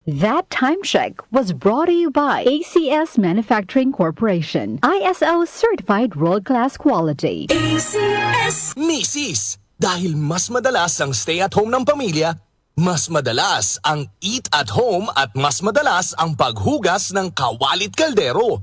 That time check was brought to you by ACS Manufacturing Corporation, ISO certified world-class quality. ACS! Misis, dahil mas madalas ang stay at home ng pamilya, mas madalas ang eat at home at mas madalas ang paghugas ng kawalit kaldero.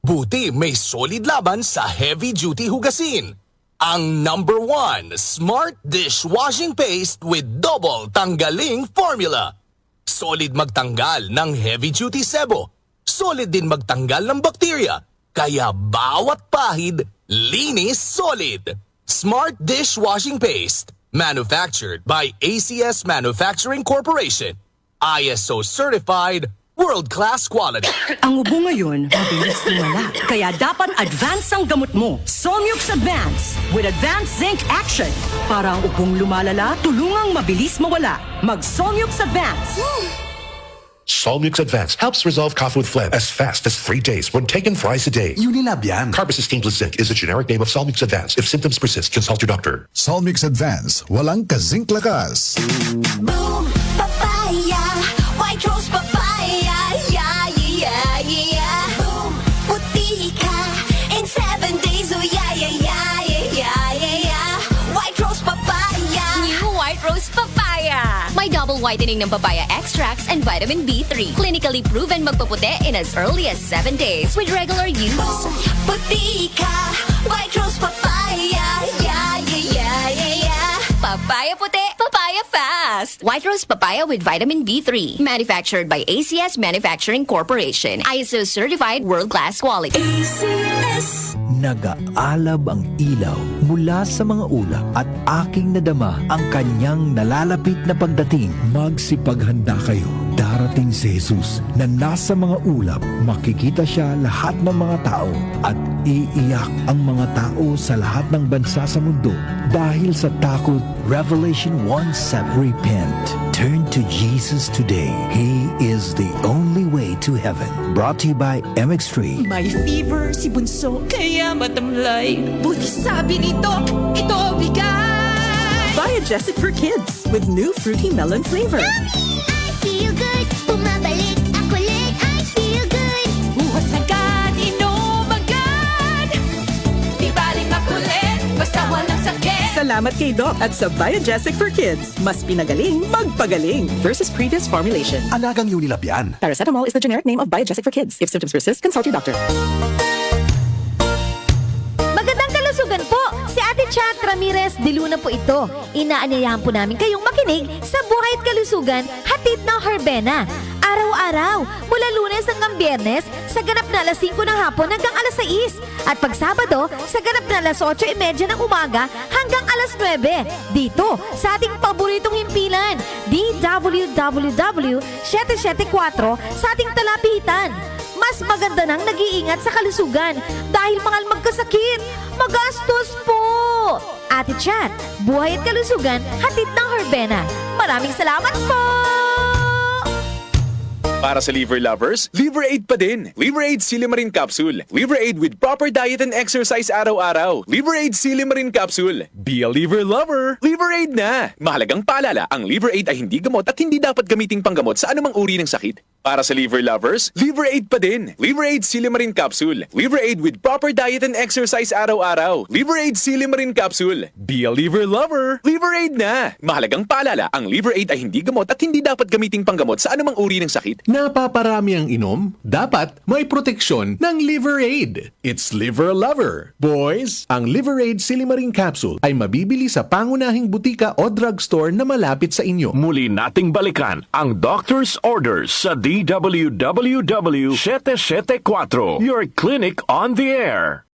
Buti may solid laban sa heavy-duty hugasin. Ang number 1 Smart Dishwashing Paste with double tanggaling formula. Solid magtanggal ng heavy-duty sebo. Solid din magtanggal ng bakterya. Kaya bawat pahid, linis solid. Smart Dishwashing Paste. Manufactured by ACS Manufacturing Corporation. ISO certified, world-class quality. Ang ubo ngayon, mabilis lumala. Kaya dapat advance ang gamot mo. Somyux Advance with Advanced Zinc Action. Para ang ubong lumalala, tulungang mabilis mawala. Mag-Somyux Advance. Solmux Advance helps resolve cough with phlegm as fast as 3 days when taken thrice a day. Unilab yan. Carbocisteine plus zinc is a generic name of Solmux Advance. If symptoms persist, consult your doctor. Solmix Advance, walang kazink lakas. Boom, papaya, white rose papaya, yeah, yeah, yeah. Boom, puti ka in 7 days, oh yeah, yeah, yeah, yeah, yeah, yeah. White rose papaya. New White Rose Papaya. May double whitening ng papaya extracts and vitamin B3. Clinically proven magpaputi in as early as 7 days with regular use. Boom, puti ka, white rose papaya, yeah, yeah, yeah, yeah, yeah. Papaya puti, papaya fast. White Rose Papaya with vitamin B3. Manufactured by ACS Manufacturing Corporation. ISO certified world-class quality. ACS. Nag-aalab ang ilaw mula sa mga ulap at aking nadama ang kanyang nalalapit na pagdating. Magsipaghanda kayo. Darating si Jesus na nasa mga ulap. Makikita siya lahat ng mga tao at iiyak ang mga tao sa lahat ng bansa sa mundo dahil sa takot. Revelation 1:7. Repent. Turn to Jesus today. He is the only way to heaven. Brought to you by MX3. May fever si Bunso, kaya matamlay. Buti sabi ni Doc, ito bigay! Biogesic for kids with new fruity melon flavor. I feel good, bumabalik ako ulit, I feel good. Buhos agad, inom agad. Di baling makulit, basta walang sakit. Salamat kay Doc at sa Biogesic for Kids. Mas pinagaling, magpagaling versus previous formulation. Alagang Unilab yan. Paracetamol is the generic name of Biogesic for Kids. If symptoms persist, consult your doctor. Magandang kalusugan po! Si Ate Chat Ramirez de Luna po ito. Inaanyayahan po namin kayong makinig sa Buhay at Kalusugan, hatid ng Herbena. Araw-araw, mula Lunes hanggang Biyernes, sa ganap na alas 5 ng hapon hanggang alas 6. At pag Sabado, sa ganap na alas 8:30 ng umaga hanggang alas 9. Dito, sa ating paboritong himpilan, DWWW 774 sa ating talapitan. Mas maganda nang nag-iingat sa kalusugan dahil mahal magkasakit. Magastos po! Ate Chat, Buhay at Kalusugan, hatid ng Herbena. Maraming salamat po! Para sa liver lovers, Liver Aid pa din. Liver Aid Silimarin Capsule. Liver Aid with proper diet and exercise araw-araw. Liver Aid Silimarin Capsule. Be a liver lover. Liver Aid na. Mahalagang paalala, ang Liver Aid ay hindi gamot at hindi dapat gamiting panggamot sa anumang uri ng sakit. Para sa liver lovers, Liver Aid pa din. Liver Aid Silimarin Capsule. Liver Aid with proper diet and exercise araw-araw. Liver Aid Silimarin Capsule. Be a liver lover. Liver Aid na. Mahalagang paalala, ang Liver Aid ay hindi gamot at hindi dapat gamiting panggamot sa anumang uri ng sakit. Napaparami ang inom? Dapat may proteksyon ng Liver Aid. It's Liver Lover. Boys, ang Liver Aid Silimarin Capsule ay mabibili sa pangunahing butika o drugstore na malapit sa inyo. Muli nating balikan ang doctor's orders sa DWWW 774, your clinic on the air.